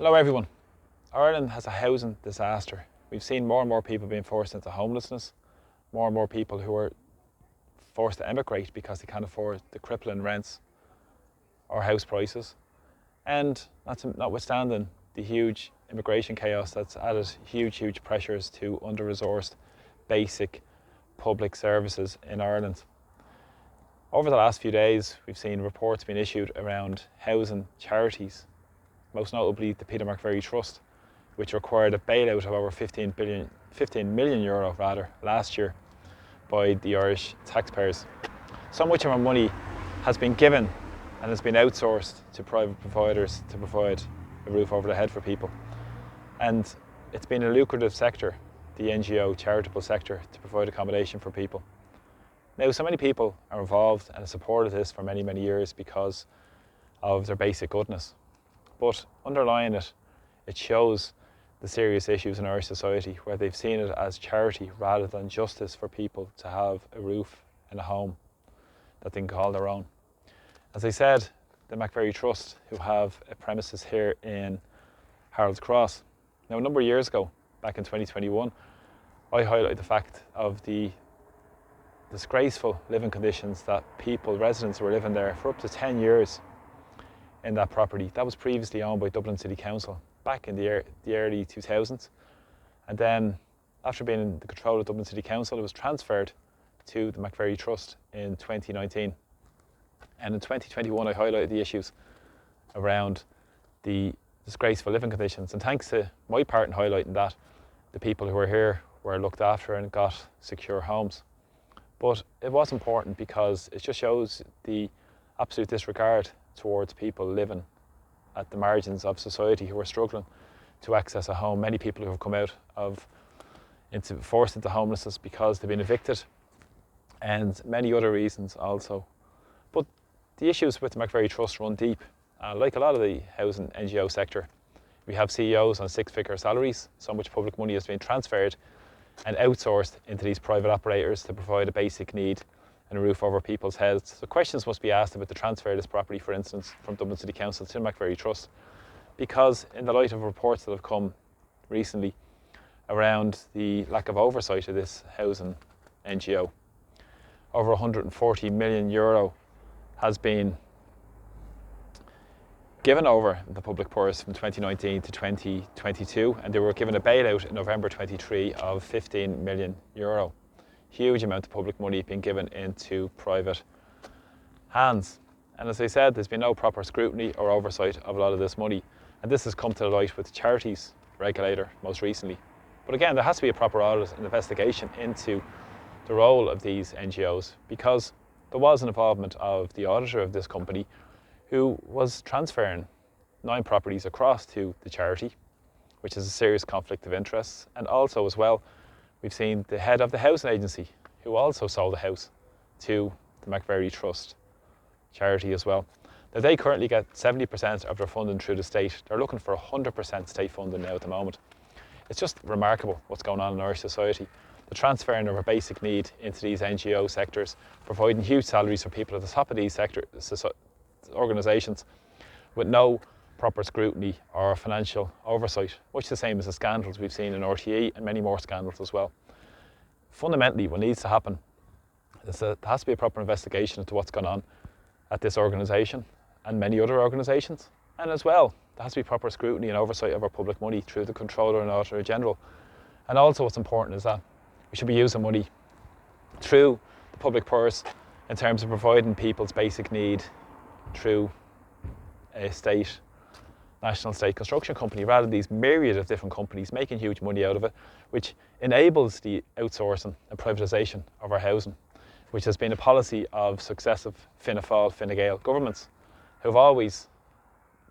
Hello everyone. Ireland has a housing disaster. We've seen more and more people being forced into homelessness, more and more people who are forced to emigrate because they can't afford the crippling rents or house prices. And that's notwithstanding the huge immigration chaos that's added huge pressures to under-resourced basic public services in Ireland. Over the last few days, we've seen reports being issued around housing charities, most notably the Peter McVerry Trust, which required a bailout of over 15 million euro last year by the Irish taxpayers. So much of our money has been given and has been outsourced to private providers to provide a roof over the head for people. And it's been a lucrative sector, the NGO charitable sector, to provide accommodation for people. Now, so many people are involved and have supported this for many years because of their basic goodness. But underlying it, it shows the serious issues in our society where they've seen it as charity rather than justice for people to have a roof and a home that they can call their own. As I said, the McVerry Trust, who have a premises here in Harold's Cross. Now, a number of years ago, back in 2021, I highlighted the fact of the disgraceful living conditions that residents were living there for up to 10 years in that property. That was previously owned by Dublin City Council back in the early 2000s. And then, after being in the control of Dublin City Council, it was transferred to the McVerry Trust in 2019. And in 2021, I highlighted the issues around the disgraceful living conditions. And thanks to my part in highlighting that, the people who were here were looked after and got secure homes. But it was important because it just shows the absolute disregard towards people living at the margins of society who are struggling to access a home. Many people who have come out forced into homelessness because they've been evicted, and many other reasons also. But the issues with the McVerry Trust run deep. Like a lot of the housing NGO sector, we have CEOs on six-figure salaries. So much public money has been transferred and outsourced into these private operators to provide a basic need and a roof over people's heads. So questions must be asked about the transfer of this property, for instance, from Dublin City Council to the McVerry Trust, because in the light of reports that have come recently around the lack of oversight of this housing NGO, over 140 million euro has been given over the public purse from 2019 to 2022, and they were given a bailout in November 23 of 15 million euro. Huge amount of public money being given into private hands. And as I said, there's been no proper scrutiny or oversight of a lot of this money. And this has come to the light with the charities regulator most recently. But again, there has to be a proper audit and investigation into the role of these NGOs, because there was an involvement of the auditor of this company who was transferring 9 properties across to the charity, which is a serious conflict of interests. And also as well, we've seen the head of the housing agency who also sold a house to the McVerry Trust charity as well. Now, they currently get 70% of their funding through the state. They're looking for 100% state funding now at the moment. It's just remarkable what's going on in our society. The transferring of a basic need into these NGO sectors, providing huge salaries for people at the top of these organisations with no proper scrutiny or financial oversight, much the same as the scandals we've seen in RTE and many more scandals as well. Fundamentally, what needs to happen is that there has to be a proper investigation into what's gone on at this organisation and many other organisations. And as well, there has to be proper scrutiny and oversight of our public money through the Controller and Auditor General. And also what's important is that we should be using money through the public purse in terms of providing people's basic need through a national state construction company, rather than these myriad of different companies making huge money out of it, which enables the outsourcing and privatisation of our housing, which has been a policy of successive Fianna Fáil, Fine Gael governments, who've always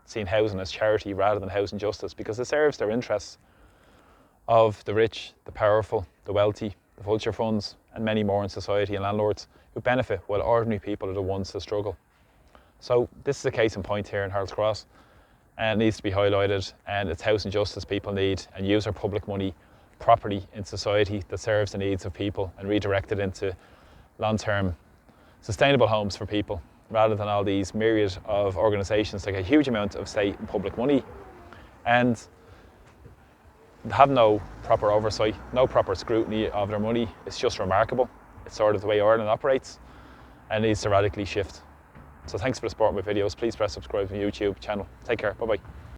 seen housing as charity rather than housing justice, because it serves their interests of the rich, the powerful, the wealthy, the vulture funds, and many more in society, and landlords who benefit while ordinary people are the ones that struggle. So this is a case in point here in Harold's Cross, and it needs to be highlighted, and it's housing justice people need, and use our public money properly in society that serves the needs of people and redirect it into long-term sustainable homes for people, rather than all these myriad of organisations that get a huge amount of state and public money and have no proper oversight, no proper scrutiny of their money. It's just remarkable. It's sort of the way Ireland operates, and needs to radically shift. So thanks for supporting my videos. Please press subscribe to my YouTube channel. Take care. Bye bye.